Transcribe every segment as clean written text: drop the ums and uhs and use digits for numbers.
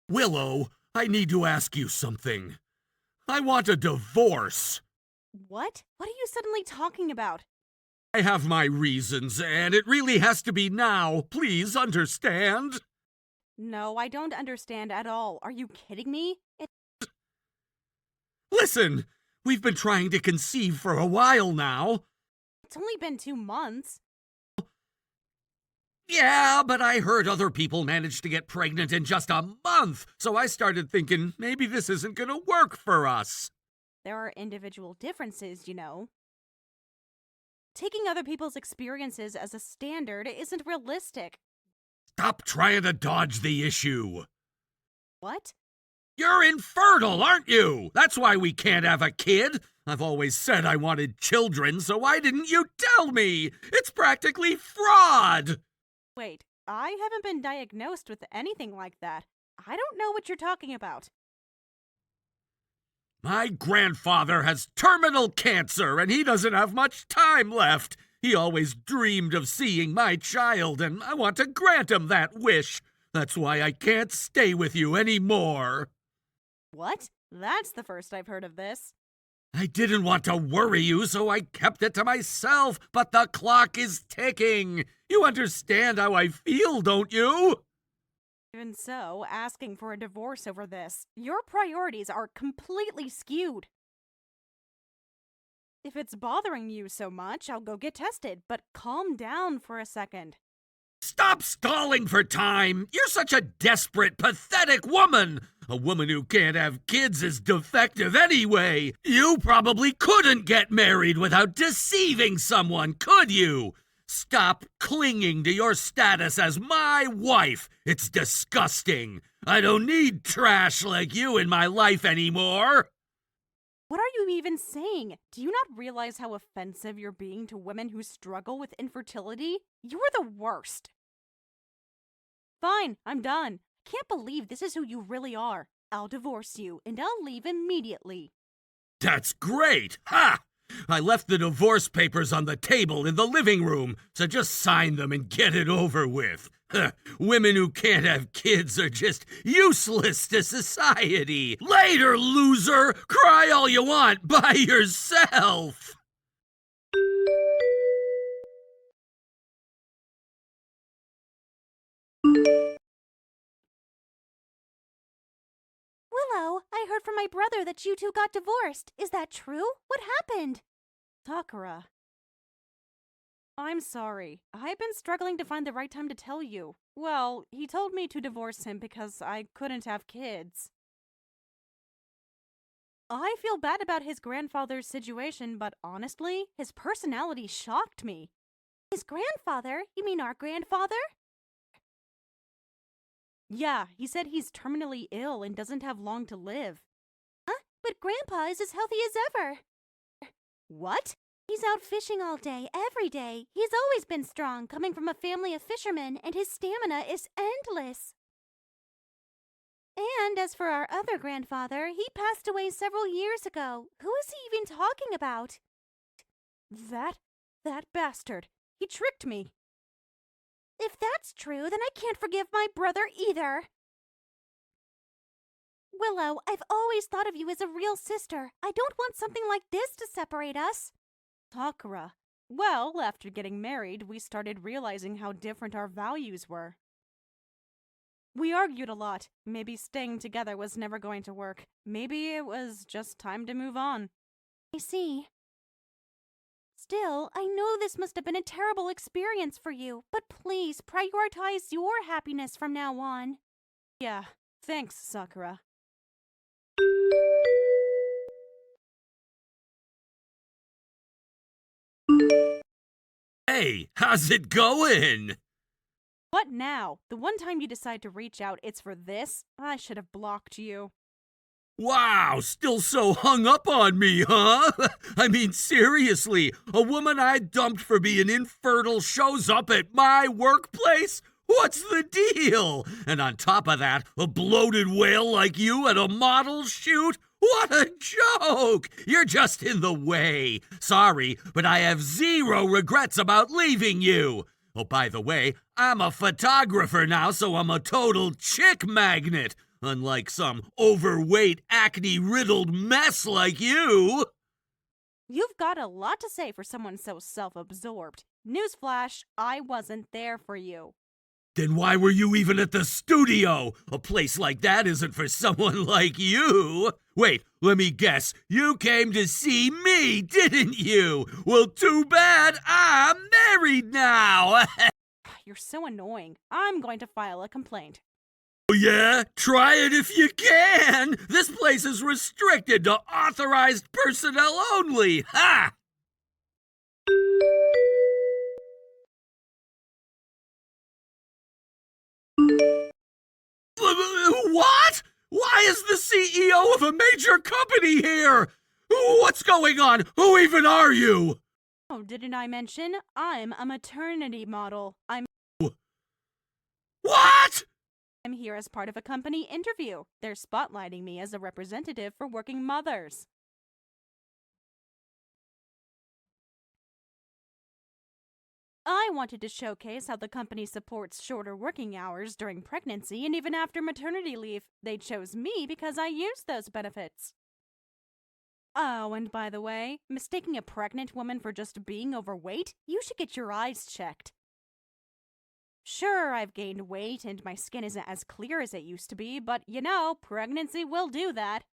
Willow, I need to ask you something. I want a divorce. What? What are you suddenly talking about? I have my reasons, and it really has to be now. Please understand. No, I don't understand at all. Are you kidding me? Listen, we've been trying to conceive for a while now. It's only been 2 months. Yeah, but I heard other people managed to get pregnant in just a month, so I started thinking maybe this isn't gonna work for us. There are individual differences, you know. Taking other people's experiences as a standard isn't realistic. Stop trying to dodge the issue. What? You're infertile, aren't you? That's why we can't have a kid. I've always said I wanted children, so why didn't you tell me? It's practically fraud. Wait, I haven't been diagnosed with anything like that. I don't know what you're talking about. My grandfather has terminal cancer, and he doesn't have much time left. He always dreamed of seeing my child, and I want to grant him that wish. That's why I can't stay with you anymore. What? That's the first I've heard of this. I didn't want to worry you, so I kept it to myself, but the clock is ticking. You understand how I feel, don't you? Even so, asking for a divorce over this, your priorities are completely skewed. If it's bothering you so much, I'll go get tested, but calm down for a second. Stop stalling for time! You're such a desperate, pathetic woman! A woman who can't have kids is defective anyway! You probably couldn't get married without deceiving someone, could you? Stop clinging to your status as my wife! It's disgusting! I don't need trash like you in my life anymore! What are you even saying? Do you not realize how offensive you're being to women who struggle with infertility? You're the worst. Fine, I'm done. Can't believe this is who you really are. I'll divorce you, and I'll leave immediately. That's great! Ha! I left the divorce papers on the table in the living room, so just sign them and get it over with. Women who can't have kids are just useless to society. Later, loser! Cry all you want by yourself! Willow, I heard from my brother that you two got divorced. Is that true? What happened? Sakura. I'm sorry. I've been struggling to find the right time to tell you. Well, he told me to divorce him because I couldn't have kids. I feel bad about his grandfather's situation, but honestly, his personality shocked me. His grandfather? You mean our grandfather? Yeah, he said he's terminally ill and doesn't have long to live. Huh? But Grandpa is as healthy as ever. What? He's out fishing all day, every day. He's always been strong, coming from a family of fishermen, and his stamina is endless. And as for our other grandfather, he passed away several years ago. Who is he even talking about? That bastard. He tricked me. If that's true, then I can't forgive my brother either. Willow, I've always thought of you as a real sister. I don't want something like this to separate us. Sakura. Well, after getting married, we started realizing how different our values were. We argued a lot. Maybe staying together was never going to work. Maybe it was just time to move on. I see. Still, I know this must have been a terrible experience for you, but please prioritize your happiness from now on. Yeah, thanks, Sakura. Hey, how's it going? What now? The one time you decide to reach out, it's for this? I should have blocked you. Wow, still so hung up on me, huh? I mean, seriously, a woman I dumped for being infertile shows up at my workplace? What's the deal? And on top of that, a bloated whale like you at a model shoot? What a joke! You're just in the way. Sorry, but I have zero regrets about leaving you. Oh, by the way, I'm a photographer now, so I'm a total chick magnet. unlike some overweight, acne-riddled mess like you. You've got a lot to say for someone so self-absorbed. Newsflash, I wasn't there for you. Then why were you even at the studio? A place like that isn't for someone like you. Wait, let me guess. You came to see me, didn't you? Well, too bad. I'm married now. You're so annoying. I'm going to file a complaint. Oh, yeah? Try it if you can. This place is restricted to authorized personnel only. Ha! What? Why is the CEO of a major company here? What's going on? Who even are you? Oh, didn't I mention? I'm a maternity model. What? I'm here as part of a company interview. They're spotlighting me as a representative for working mothers. I wanted to showcase how the company supports shorter working hours during pregnancy and even after maternity leave. They chose me because I used those benefits. Oh, and by the way, mistaking a pregnant woman for just being overweight? You should get your eyes checked. Sure, I've gained weight and my skin isn't as clear as it used to be, but you know, pregnancy will do that.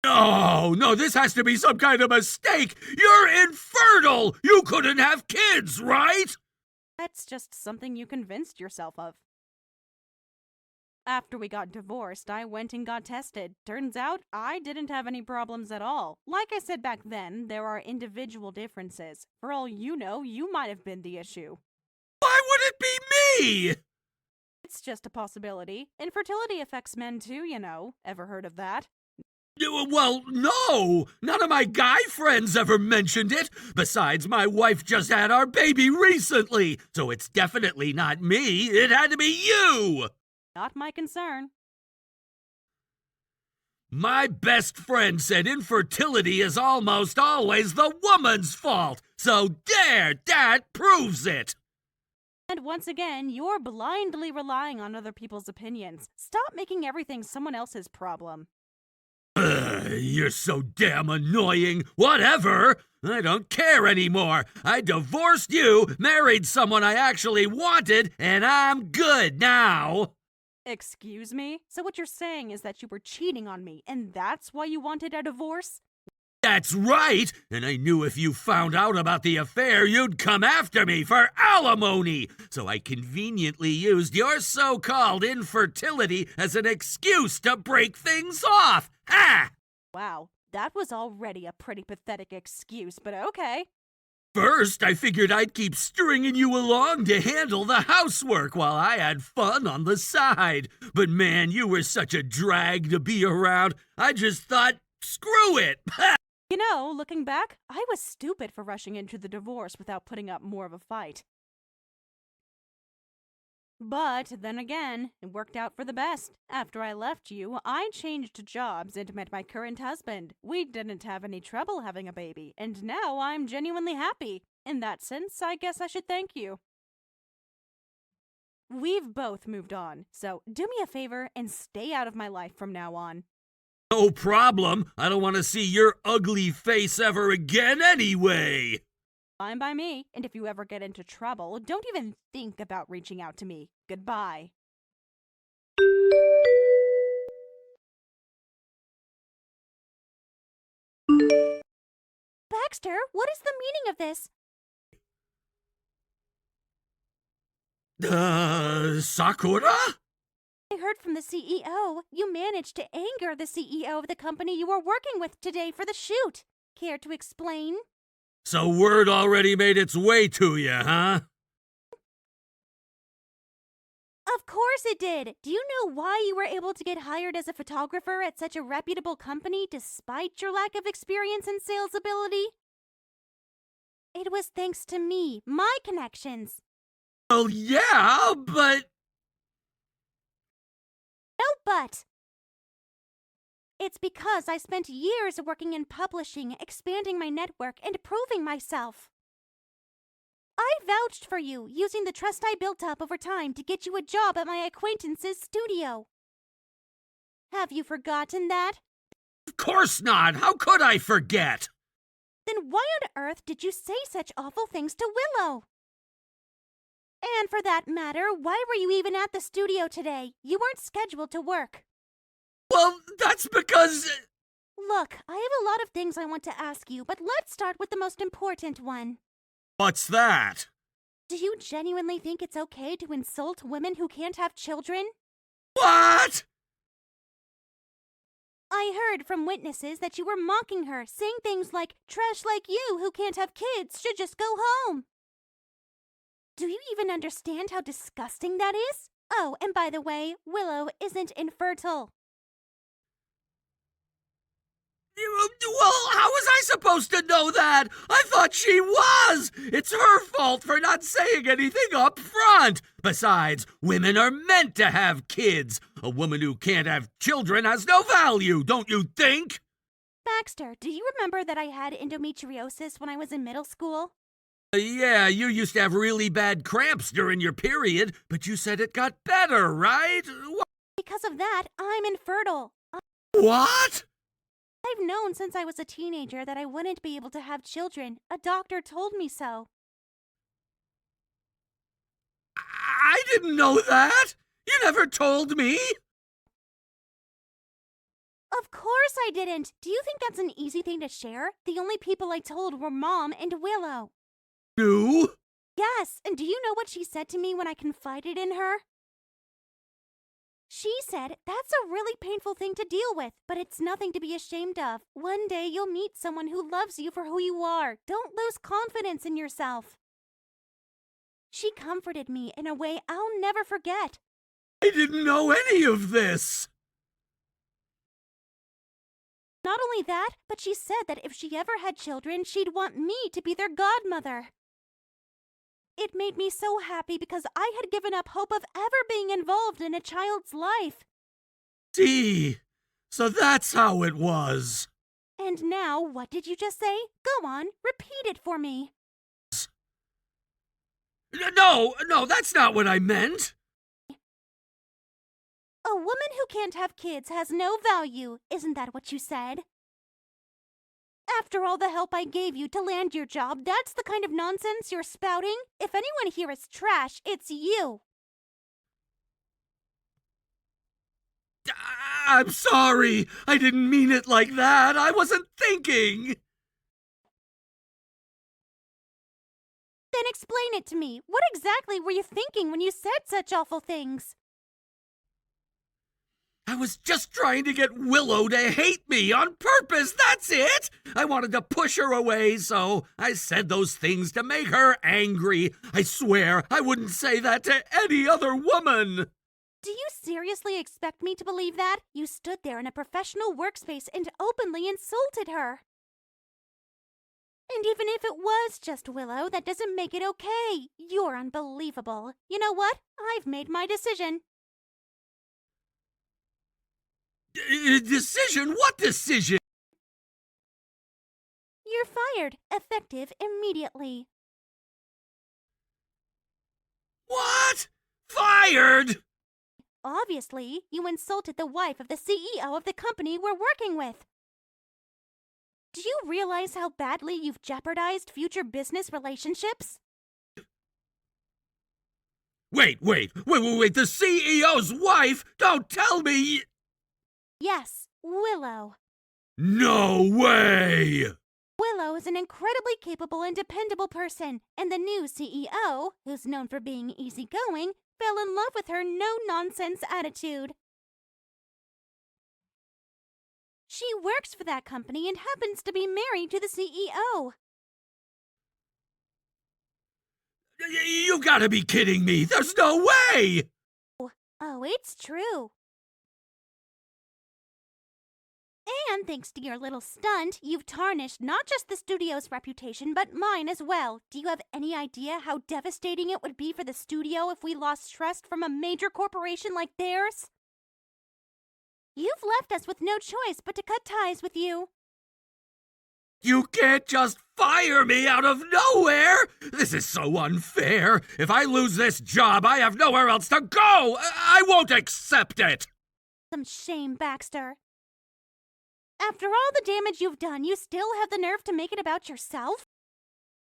No, this has to be some kind of mistake. You're infertile. You couldn't have kids, right? That's just something you convinced yourself of. After we got divorced, I went and got tested. Turns out, I didn't have any problems at all. Like I said back then, there are individual differences. For all you know, you might have been the issue. Why would it be me? It's just a possibility. Infertility affects men too, you know. Ever heard of that? Well, no. None of my guy friends ever mentioned it. Besides, my wife just had our baby recently, so it's definitely not me. It had to be you. Not my concern. My best friend said infertility is almost always the woman's fault. So there, that proves it. And once again, you're blindly relying on other people's opinions. Stop making everything someone else's problem. You're so damn annoying. Whatever. I don't care anymore. I divorced you, married someone I actually wanted, and I'm good now. Excuse me? So what you're saying is that you were cheating on me, and that's why you wanted a divorce? That's right. And I knew if you found out about the affair, you'd come after me for alimony. So I conveniently used your so-called infertility as an excuse to break things off. Ha! Wow, that was already a pretty pathetic excuse, but okay. First, I figured I'd keep stringing you along to handle the housework while I had fun on the side. But man, you were such a drag to be around. I just thought, screw it. You know, looking back, I was stupid for rushing into the divorce without putting up more of a fight. But then again, it worked out for the best. After I left you, I changed jobs and met my current husband. We didn't have any trouble having a baby, and now I'm genuinely happy. In that sense, I guess I should thank you. We've both moved on, so do me a favor and stay out of my life from now on. No problem. I don't want to see your ugly face ever again anyway. Fine by me, and if you ever get into trouble, don't even think about reaching out to me. Goodbye. Baxter, what is the meaning of this? Sakura? I heard from the CEO. You managed to anger the CEO of the company you were working with today for the shoot. Care to explain? So word already made its way to you, huh? Of course it did. Do you know why you were able to get hired as a photographer at such a reputable company despite your lack of experience and sales ability? It was thanks to me, my connections. Well, yeah, but... No but. It's because I spent years working in publishing, expanding my network, and proving myself. I vouched for you, using the trust I built up over time to get you a job at my acquaintance's studio. Have you forgotten that? Of course not! How could I forget? Then why on earth did you say such awful things to Willow? And for that matter, why were you even at the studio today? You weren't scheduled to work. Well, that's because... Look, I have a lot of things I want to ask you, but let's start with the most important one. What's that? Do you genuinely think it's okay to insult women who can't have children? What? I heard from witnesses that you were mocking her, saying things like, trash like you who can't have kids should just go home. Do you even understand how disgusting that is? Oh, and by the way, Willow isn't infertile. Well, how was I supposed to know that? I thought she was! It's her fault for not saying anything up front. Besides, women are meant to have kids. A woman who can't have children has no value, don't you think? Baxter, do you remember that I had endometriosis when I was in middle school? Yeah, you used to have really bad cramps during your period, but you said it got better, right? Because of that, I'm infertile. What? I've known since I was a teenager that I wouldn't be able to have children. A doctor told me so. I didn't know that! You never told me! Of course I didn't! Do you think that's an easy thing to share? The only people I told were Mom and Willow. You? Yes, and do you know what she said to me when I confided in her? She said, that's a really painful thing to deal with, but it's nothing to be ashamed of. One day you'll meet someone who loves you for who you are. Don't lose confidence in yourself. She comforted me in a way I'll never forget. I didn't know any of this! Not only that, but she said that if she ever had children, she'd want me to be their godmother. It made me so happy because I had given up hope of ever being involved in a child's life. See, so that's how it was. And now, what did you just say? Go on, repeat it for me. No, that's not what I meant. A woman who can't have kids has no value. Isn't that what you said? After all the help I gave you to land your job, that's the kind of nonsense you're spouting? If anyone here is trash, it's you. I'm sorry. I didn't mean it like that. I wasn't thinking. Then explain it to me. What exactly were you thinking when you said such awful things? I was just trying to get Willow to hate me on purpose, that's it! I wanted to push her away, so I said those things to make her angry. I swear I wouldn't say that to any other woman! Do you seriously expect me to believe that? You stood there in a professional workspace and openly insulted her. And even if it was just Willow, that doesn't make it okay. You're unbelievable. You know what? I've made my decision. Decision? What decision? You're fired, effective immediately. What? Fired? Obviously, you insulted the wife of the CEO of the company we're working with. Do you realize how badly you've jeopardized future business relationships? Wait, the CEO's wife? Don't tell me! Yes, Willow. No way! Willow is an incredibly capable and dependable person, and the new CEO, who's known for being easygoing, fell in love with her no-nonsense attitude. She works for that company and happens to be married to the CEO. You gotta be kidding me! There's no way! Oh, it's true. And thanks to your little stunt, you've tarnished not just the studio's reputation, but mine as well. Do you have any idea how devastating it would be for the studio if we lost trust from a major corporation like theirs? You've left us with no choice but to cut ties with you. You can't just fire me out of nowhere! This is so unfair! If I lose this job, I have nowhere else to go! I won't accept it! Some shame, Baxter. After all the damage you've done, you still have the nerve to make it about yourself?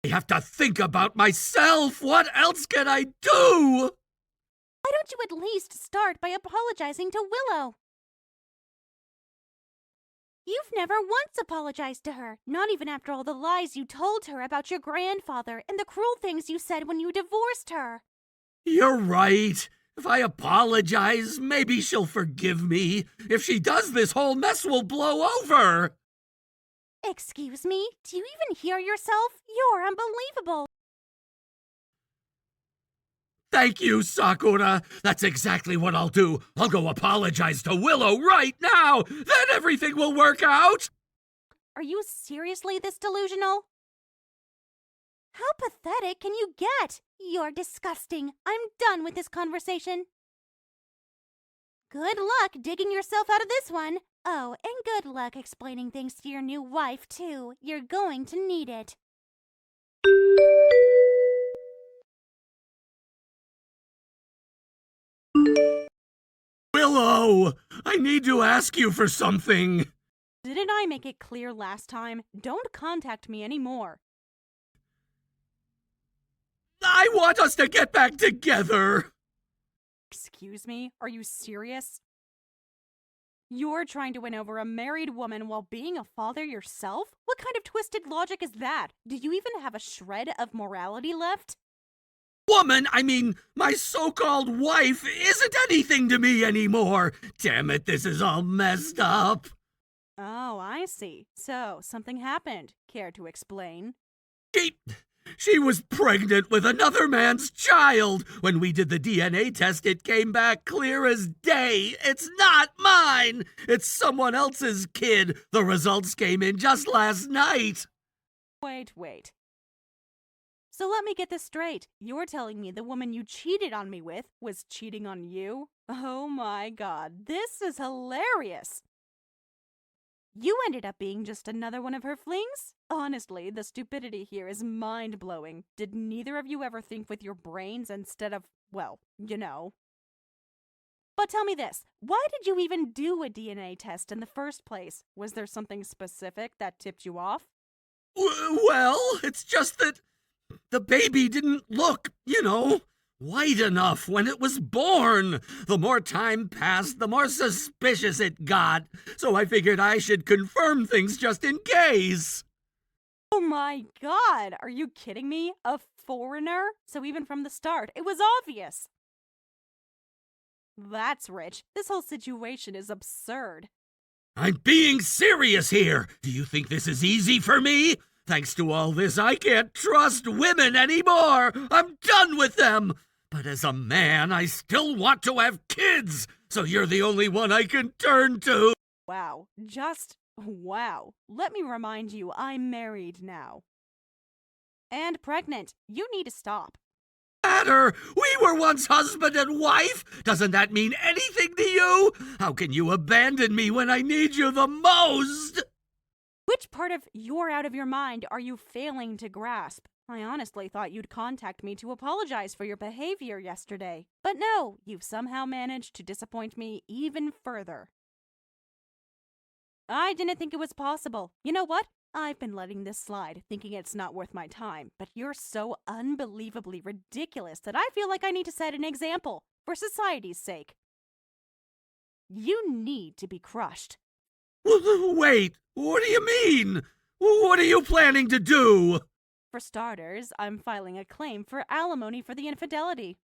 I have to think about myself. What else can I do? Why don't you at least start by apologizing to Willow? You've never once apologized to her, not even after all the lies you told her about your grandfather and the cruel things you said when you divorced her. You're right. If I apologize, maybe she'll forgive me. If she does, this whole mess will blow over. Excuse me? Do you even hear yourself? You're unbelievable. Thank you, Sakura. That's exactly what I'll do. I'll go apologize to Willow right now. Then everything will work out. Are you seriously this delusional? How pathetic can you get? You're disgusting. I'm done with this conversation. Good luck digging yourself out of this one. Oh, and good luck explaining things to your new wife, too. You're going to need it. Willow, I need to ask you for something. Didn't I make it clear last time? Don't contact me anymore. I want us to get back together. Excuse me? Are you serious? You're trying to win over a married woman while being a father yourself? What kind of twisted logic is that? Do you even have a shred of morality left? Woman, I mean, my so-called wife isn't anything to me anymore. Damn it, this is all messed up. Oh, I see. So, something happened. Care to explain? She was pregnant with another man's child. When we did the DNA test, it came back clear as day. It's not mine. It's someone else's kid. The results came in just last night. Wait. So let me get this straight. You're telling me the woman you cheated on me with was cheating on you? Oh my god, this is hilarious. You ended up being just another one of her flings? Honestly, the stupidity here is mind-blowing. Did neither of you ever think with your brains instead of, well, you know? But tell me this, why did you even do a DNA test in the first place? Was there something specific that tipped you off? Well, it's just that the baby didn't look, white enough when it was born. The more time passed, the more suspicious it got. So I figured I should confirm things just in case. Oh my god, are you kidding me? A foreigner? So even from the start, it was obvious. That's rich. This whole situation is absurd. I'm being serious here. Do you think this is easy for me? Thanks to all this, I can't trust women anymore. I'm done with them. But as a man, I still want to have kids. So you're the only one I can turn to. Wow. Just wow. Let me remind you, I'm married now. And pregnant. You need to stop. Matter? We were once husband and wife. Doesn't that mean anything to you? How can you abandon me when I need you the most? Which part of you're out of your mind are you failing to grasp? I honestly thought you'd contact me to apologize for your behavior yesterday. But no, you've somehow managed to disappoint me even further. I didn't think it was possible. You know what? I've been letting this slide, thinking it's not worth my time. But you're so unbelievably ridiculous that I feel like I need to set an example, for society's sake. You need to be crushed. Wait, what do you mean? What are you planning to do? For starters, I'm filing a claim for alimony for the infidelity.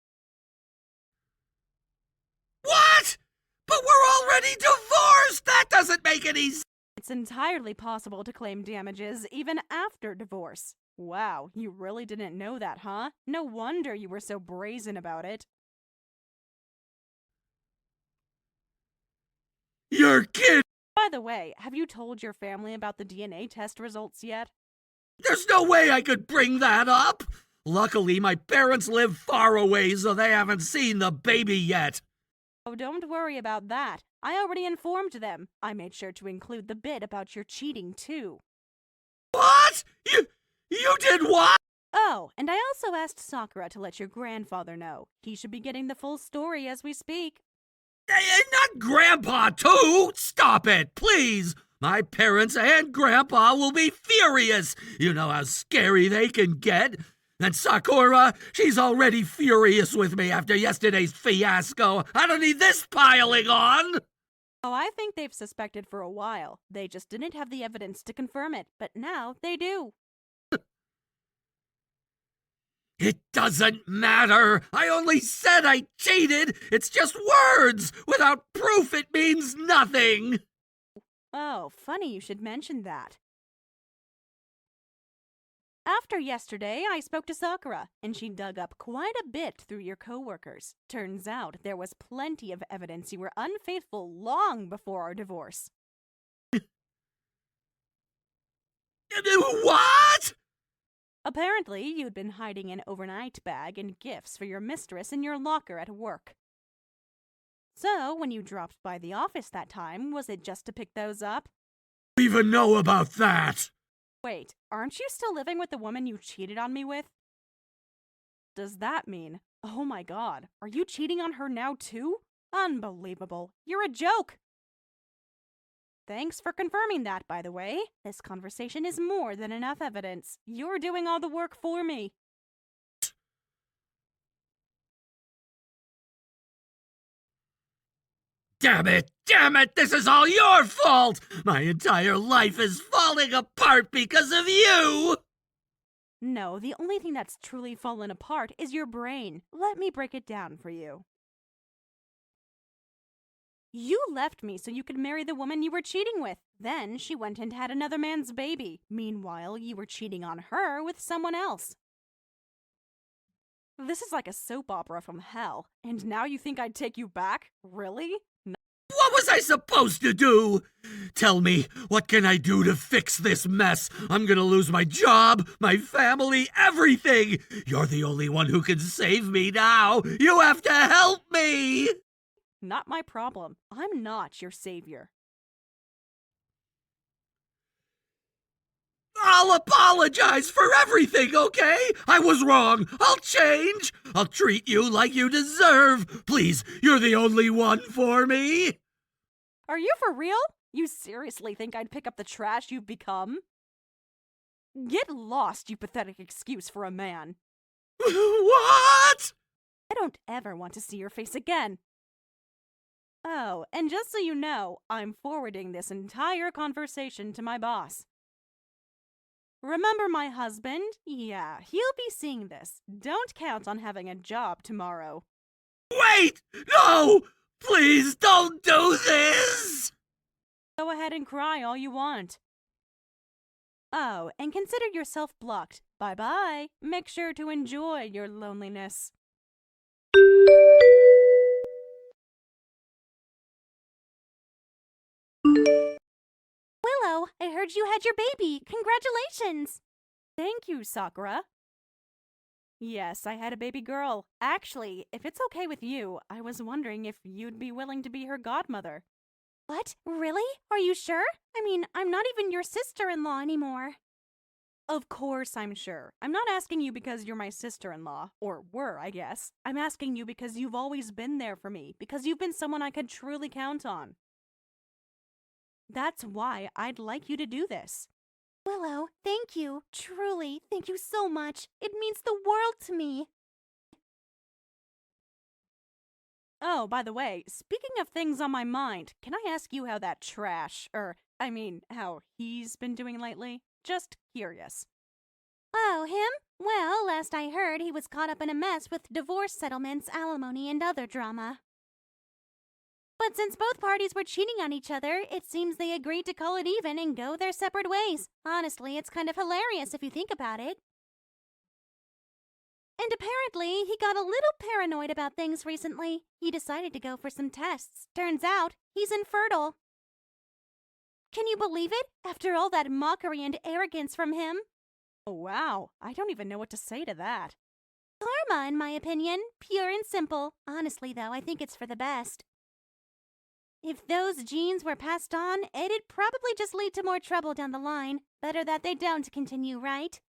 What? But we're already divorced! That doesn't make any sense! It's entirely possible to claim damages even after divorce. Wow, you really didn't know that, huh? No wonder you were so brazen about it. You're kidding! By the way, have you told your family about the DNA test results yet? There's no way I could bring that up! Luckily, my parents live far away, so they haven't seen the baby yet. Oh, don't worry about that. I already informed them. I made sure to include the bit about your cheating, too. What? You did what? Oh, and I also asked Sakura to let your grandfather know. He should be getting the full story as we speak. Not Grandpa, too? Stop it, please! My parents and Grandpa will be furious. You know how scary they can get. And Sakura, she's already furious with me after yesterday's fiasco. I don't need this piling on! Oh, I think they've suspected for a while. They just didn't have the evidence to confirm it, but now they do. It doesn't matter. I only said I cheated. It's just words. Without proof, it means nothing. Oh, funny you should mention that. After yesterday, I spoke to Sakura, and she dug up quite a bit through your coworkers. Turns out there was plenty of evidence you were unfaithful long before our divorce. What? Apparently, you'd been hiding an overnight bag and gifts for your mistress in your locker at work. So, when you dropped by the office that time, was it just to pick those up? I don't even know about that. Wait, aren't you still living with the woman you cheated on me with? Does that mean, oh my god, are you cheating on her now too? Unbelievable. You're a joke. Thanks for confirming that, by the way. This conversation is more than enough evidence. You're doing all the work for me. Damn it! This is all your fault! My entire life is falling apart because of you! No, the only thing that's truly fallen apart is your brain. Let me break it down for you. You left me so you could marry the woman you were cheating with. Then she went and had another man's baby. Meanwhile, you were cheating on her with someone else. This is like a soap opera from hell. And now you think I'd take you back? Really? What was I supposed to do? Tell me, what can I do to fix this mess? I'm gonna lose my job, my family, everything. You're the only one who can save me now. You have to help me. Not my problem. I'm not your savior. I'll apologize for everything, okay? I was wrong. I'll change. I'll treat you like you deserve. Please, you're the only one for me. Are you for real? You seriously think I'd pick up the trash you've become? Get lost, you pathetic excuse for a man. What? I don't ever want to see your face again. Oh, and just so you know, I'm forwarding this entire conversation to my boss. Remember my husband? Yeah, he'll be seeing this. Don't count on having a job tomorrow. Wait! No! Please don't do this! Go ahead and cry all you want. Oh, and consider yourself blocked. Bye-bye. Make sure to enjoy your loneliness. Willow, I heard you had your baby. Congratulations! Thank you, Sakura. Yes, I had a baby girl. Actually, if it's okay with you, I was wondering if you'd be willing to be her godmother. What? Really? Are you sure? I mean, I'm not even your sister-in-law anymore. Of course I'm sure. I'm not asking you because you're my sister-in-law. Or were, I guess. I'm asking you because you've always been there for me. Because you've been someone I could truly count on. That's why I'd like you to do this. Willow, thank you. Truly, thank you so much. It means the world to me. Oh, by the way, speaking of things on my mind, can I ask you how that how he's been doing lately? Just curious. Oh, him? Well, last I heard, he was caught up in a mess with divorce settlements, alimony, and other drama. But since both parties were cheating on each other, it seems they agreed to call it even and go their separate ways. Honestly, it's kind of hilarious if you think about it. And apparently, he got a little paranoid about things recently. He decided to go for some tests. Turns out, he's infertile. Can you believe it? After all that mockery and arrogance from him? Oh, wow. I don't even know what to say to that. Karma, in my opinion. Pure and simple. Honestly, though, I think it's for the best. If those genes were passed on, it'd probably just lead to more trouble down the line. Better that they don't continue, right?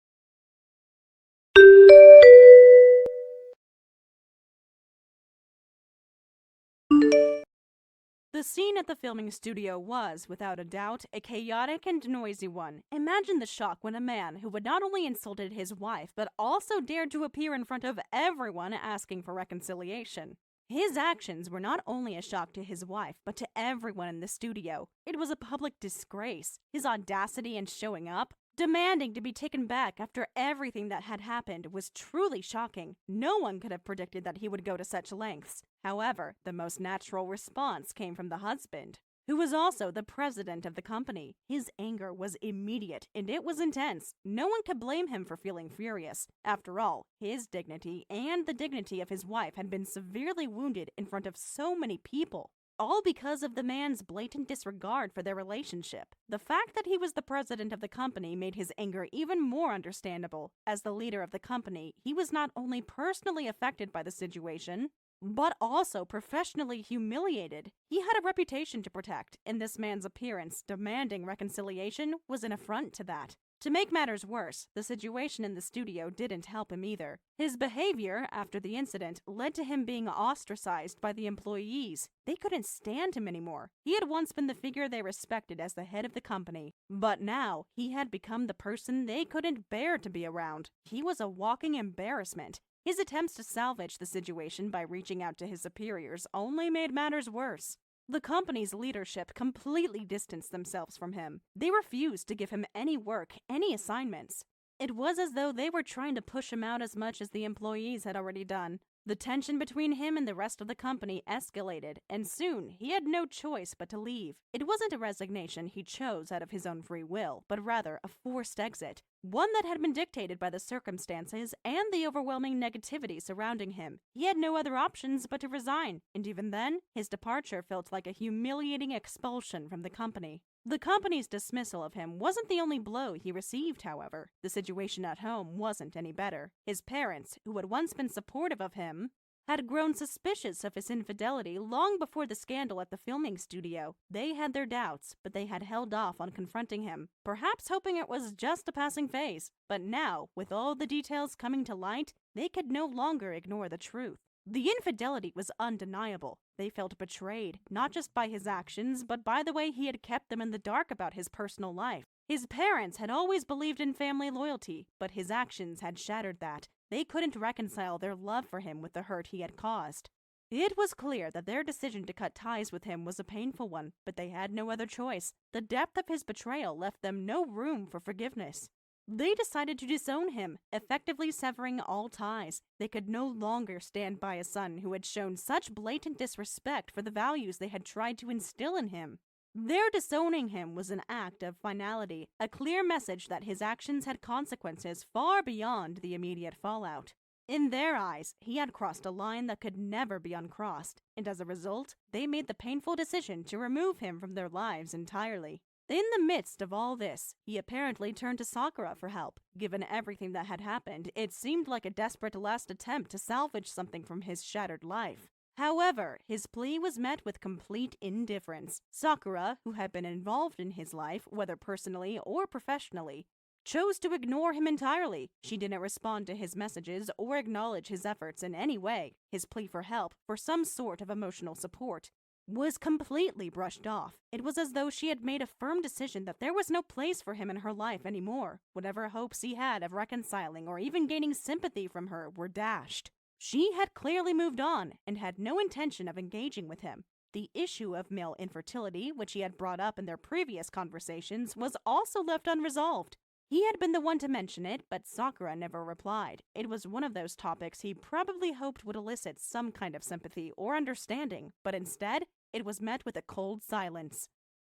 The The scene at the filming studio was, without a doubt, a chaotic and noisy one. Imagine the shock when a man who had not only insulted his wife, but also dared to appear in front of everyone asking for reconciliation. His actions were not only a shock to his wife, but to everyone in the studio. It was a public disgrace. His audacity in showing up, demanding to be taken back after everything that had happened, was truly shocking. No one could have predicted that he would go to such lengths. However, the most natural response came from the husband, who was also the president of the company. His anger was immediate, and it was intense. No one could blame him for feeling furious. After all, his dignity and the dignity of his wife had been severely wounded in front of so many people, all because of the man's blatant disregard for their relationship. The fact that he was the president of the company made his anger even more understandable. As the leader of the company, he was not only personally affected by the situation, but also professionally humiliated. He had a reputation to protect, and this man's appearance demanding reconciliation was an affront to that. To make matters worse, the situation in the studio didn't help him either. His behavior after the incident led to him being ostracized by the employees. They couldn't stand him anymore. He had once been the figure they respected as the head of the company, but now he had become the person they couldn't bear to be around. He was a walking embarrassment. His attempts to salvage the situation by reaching out to his superiors only made matters worse. The company's leadership completely distanced themselves from him. They refused to give him any work, any assignments. It was as though they were trying to push him out as much as the employees had already done. The tension between him and the rest of the company escalated, and soon he had no choice but to leave. It wasn't a resignation he chose out of his own free will, but rather a forced exit, one that had been dictated by the circumstances and the overwhelming negativity surrounding him. He had no other options but to resign, and even then, his departure felt like a humiliating expulsion from the company. The company's dismissal of him wasn't the only blow he received, however. The situation at home wasn't any better. His parents, who had once been supportive of him, had grown suspicious of his infidelity long before the scandal at the filming studio. They had their doubts, but they had held off on confronting him, perhaps hoping it was just a passing phase. But now, with all the details coming to light, they could no longer ignore the truth. The infidelity was undeniable. They felt betrayed, not just by his actions, but by the way he had kept them in the dark about his personal life. His parents had always believed in family loyalty, but his actions had shattered that. They couldn't reconcile their love for him with the hurt he had caused. It was clear that their decision to cut ties with him was a painful one, but they had no other choice. The depth of his betrayal left them no room for forgiveness. They decided to disown him, effectively severing all ties. They could no longer stand by a son who had shown such blatant disrespect for the values they had tried to instill in him. Their disowning him was an act of finality, a clear message that his actions had consequences far beyond the immediate fallout. In their eyes, he had crossed a line that could never be uncrossed, and as a result, they made the painful decision to remove him from their lives entirely. In the midst of all this, he apparently turned to Sakura for help. Given everything that had happened, it seemed like a desperate last attempt to salvage something from his shattered life. However, his plea was met with complete indifference. Sakura, who had been involved in his life, whether personally or professionally, chose to ignore him entirely. She didn't respond to his messages or acknowledge his efforts in any way. His plea for help, for some sort of emotional support, was completely brushed off. It was as though she had made a firm decision that there was no place for him in her life anymore. Whatever hopes he had of reconciling or even gaining sympathy from her were dashed. She had clearly moved on and had no intention of engaging with him. The issue of male infertility, which he had brought up in their previous conversations, was also left unresolved. He had been the one to mention it, but Sakura never replied. It was one of those topics he probably hoped would elicit some kind of sympathy or understanding, but instead, it was met with a cold silence.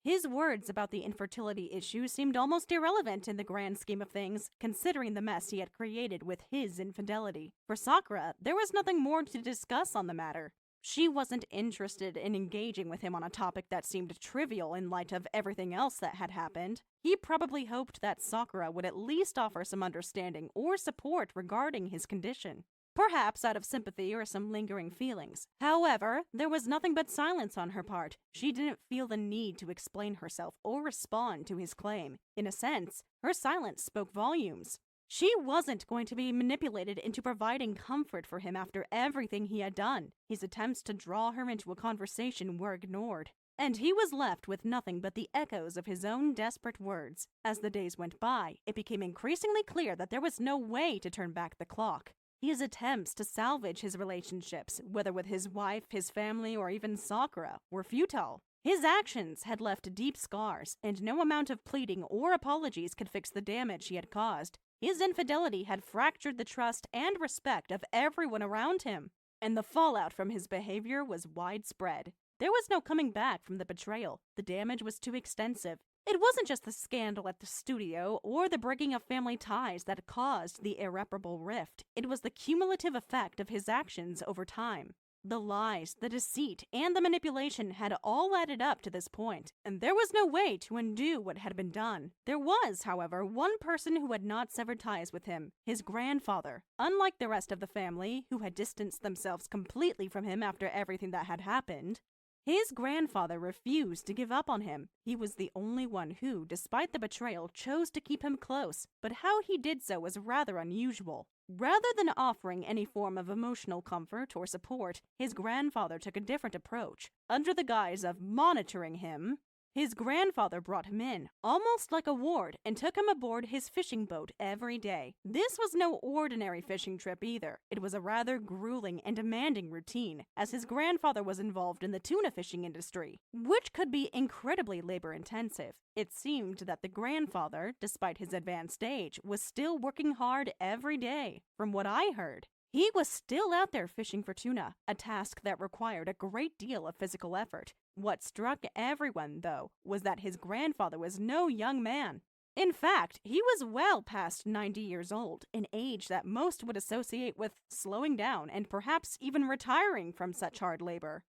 His words about the infertility issue seemed almost irrelevant in the grand scheme of things, considering the mess he had created with his infidelity. For Sakura, there was nothing more to discuss on the matter. She wasn't interested in engaging with him on a topic that seemed trivial in light of everything else that had happened. He probably hoped that Sakura would at least offer some understanding or support regarding his condition, perhaps out of sympathy or some lingering feelings. However, there was nothing but silence on her part. She didn't feel the need to explain herself or respond to his claim. In a sense, her silence spoke volumes. She wasn't going to be manipulated into providing comfort for him after everything he had done. His attempts to draw her into a conversation were ignored. And he was left with nothing but the echoes of his own desperate words. As the days went by, it became increasingly clear that there was no way to turn back the clock. His attempts to salvage his relationships, whether with his wife, his family, or even Sakura, were futile. His actions had left deep scars, and no amount of pleading or apologies could fix the damage he had caused. His infidelity had fractured the trust and respect of everyone around him, and the fallout from his behavior was widespread. There was no coming back from the betrayal. The damage was too extensive. It wasn't just the scandal at the studio or the breaking of family ties that caused the irreparable rift. It was the cumulative effect of his actions over time. The lies, the deceit, and the manipulation had all added up to this point, and there was no way to undo what had been done. There was, however, one person who had not severed ties with him, his grandfather. Unlike the rest of the family, who had distanced themselves completely from him after everything that had happened, his grandfather refused to give up on him. He was the only one who, despite the betrayal, chose to keep him close, but how he did so was rather unusual. Rather than offering any form of emotional comfort or support, his grandfather took a different approach. Under the guise of monitoring him, his grandfather brought him in, almost like a ward, and took him aboard his fishing boat every day. This was no ordinary fishing trip either. It was a rather grueling and demanding routine, as his grandfather was involved in the tuna fishing industry, which could be incredibly labor-intensive. It seemed that the grandfather, despite his advanced age, was still working hard every day. From what I heard, he was still out there fishing for tuna, a task that required a great deal of physical effort. What struck everyone, though, was that his grandfather was no young man. In fact, he was well past 90 years old, an age that most would associate with slowing down and perhaps even retiring from such hard labor.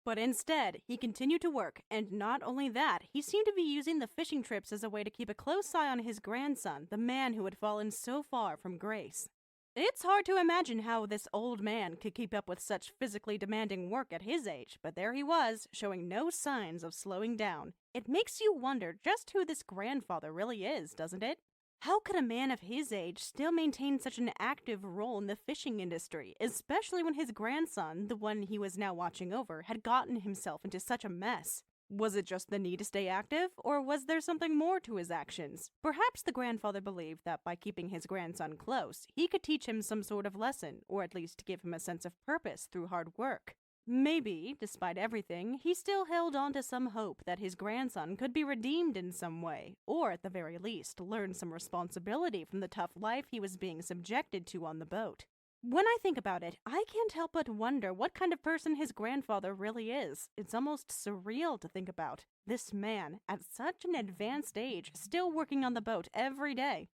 But instead, he continued to work, and not only that, he seemed to be using the fishing trips as a way to keep a close eye on his grandson, the man who had fallen so far from grace. It's hard to imagine how this old man could keep up with such physically demanding work at his age, but there he was, showing no signs of slowing down. It makes you wonder just who this grandfather really is, doesn't it? How could a man of his age still maintain such an active role in the fishing industry, especially when his grandson, the one he was now watching over, had gotten himself into such a mess? Was it just the need to stay active, or was there something more to his actions? Perhaps the grandfather believed that by keeping his grandson close, he could teach him some sort of lesson, or at least give him a sense of purpose through hard work. Maybe, despite everything, he still held on to some hope that his grandson could be redeemed in some way, or at the very least, learn some responsibility from the tough life he was being subjected to on the boat. When I think about it, I can't help but wonder what kind of person his grandfather really is. It's almost surreal to think about. This man, at such an advanced age, still working on the boat every day,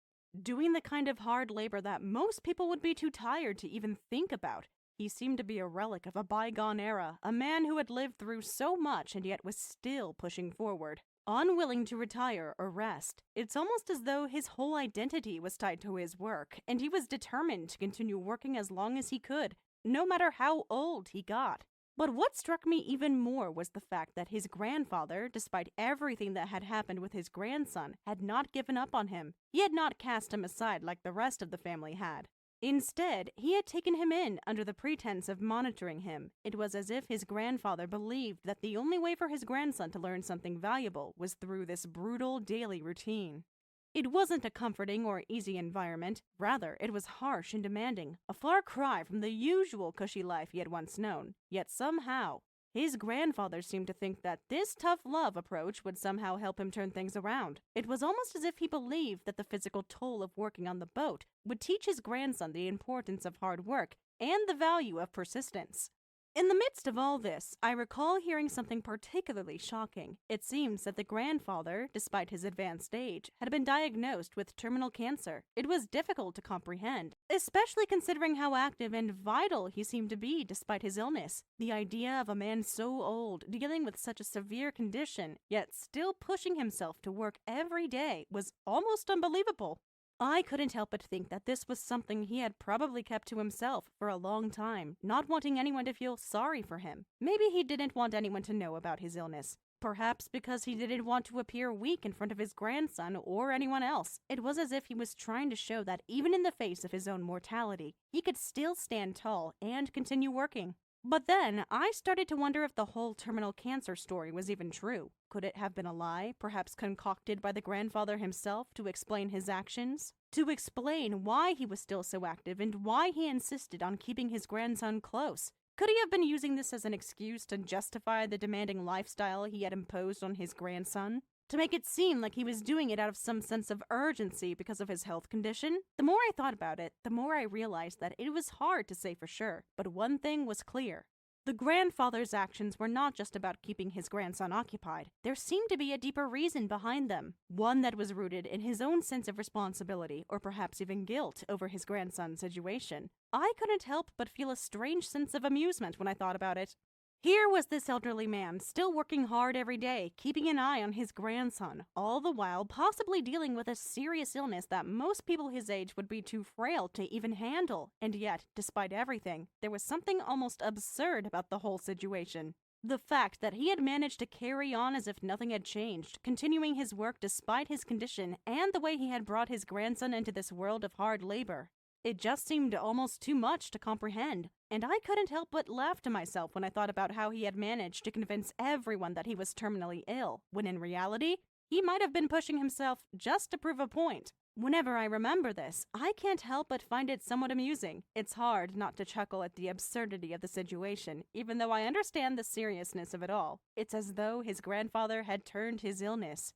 doing the kind of hard labor that most people would be too tired to even think about. He seemed to be a relic of a bygone era, a man who had lived through so much and yet was still pushing forward, unwilling to retire or rest. It's almost as though his whole identity was tied to his work, and he was determined to continue working as long as he could, no matter how old he got. But what struck me even more was the fact that his grandfather, despite everything that had happened with his grandson, had not given up on him. He had not cast him aside like the rest of the family had. Instead, he had taken him in under the pretense of monitoring him. It was as if his grandfather believed that the only way for his grandson to learn something valuable was through this brutal daily routine. It wasn't a comforting or easy environment. Rather, it was harsh and demanding, a far cry from the usual cushy life he had once known. Yet somehow, his grandfather seemed to think that this tough love approach would somehow help him turn things around. It was almost as if he believed that the physical toll of working on the boat would teach his grandson the importance of hard work and the value of persistence. In the midst of all this, I recall hearing something particularly shocking. It seems that the grandfather, despite his advanced age, had been diagnosed with terminal cancer. It was difficult to comprehend, especially considering how active and vital he seemed to be despite his illness. The idea of a man so old, dealing with such a severe condition, yet still pushing himself to work every day was almost unbelievable. I couldn't help but think that this was something he had probably kept to himself for a long time, not wanting anyone to feel sorry for him. Maybe he didn't want anyone to know about his illness. Perhaps because he didn't want to appear weak in front of his grandson or anyone else. It was as if he was trying to show that even in the face of his own mortality, he could still stand tall and continue working. But then, I started to wonder if the whole terminal cancer story was even true. Could it have been a lie, perhaps concocted by the grandfather himself to explain his actions? To explain why he was still so active and why he insisted on keeping his grandson close? Could he have been using this as an excuse to justify the demanding lifestyle he had imposed on his grandson? To make it seem like he was doing it out of some sense of urgency because of his health condition? The more I thought about it, the more I realized that it was hard to say for sure. But one thing was clear. The grandfather's actions were not just about keeping his grandson occupied. There seemed to be a deeper reason behind them, one that was rooted in his own sense of responsibility, or perhaps even guilt, over his grandson's situation. I couldn't help but feel a strange sense of amusement when I thought about it. Here was this elderly man, still working hard every day, keeping an eye on his grandson, all the while possibly dealing with a serious illness that most people his age would be too frail to even handle. And yet, despite everything, there was something almost absurd about the whole situation. The fact that he had managed to carry on as if nothing had changed, continuing his work despite his condition, and the way he had brought his grandson into this world of hard labor. It just seemed almost too much to comprehend, and I couldn't help but laugh to myself when I thought about how he had managed to convince everyone that he was terminally ill, when in reality, he might have been pushing himself just to prove a point. Whenever I remember this, I can't help but find it somewhat amusing. It's hard not to chuckle at the absurdity of the situation, even though I understand the seriousness of it all. It's as though his grandfather had turned his illness,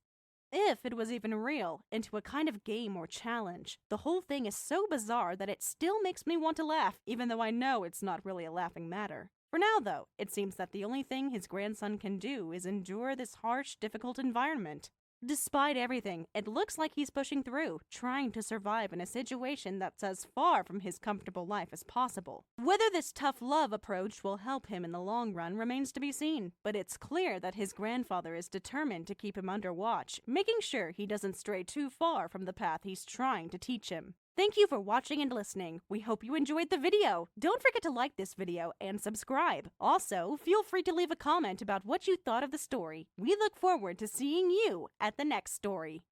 if it was even real, into a kind of game or challenge. The whole thing is so bizarre that it still makes me want to laugh, even though I know it's not really a laughing matter. For now, though, it seems that the only thing his grandson can do is endure this harsh, difficult environment. Despite everything, it looks like he's pushing through, trying to survive in a situation that's as far from his comfortable life as possible. Whether this tough love approach will help him in the long run remains to be seen, but it's clear that his grandfather is determined to keep him under watch, making sure he doesn't stray too far from the path he's trying to teach him. Thank you for watching and listening. We hope you enjoyed the video. Don't forget to like this video and subscribe. Also, feel free to leave a comment about what you thought of the story. We look forward to seeing you at the next story.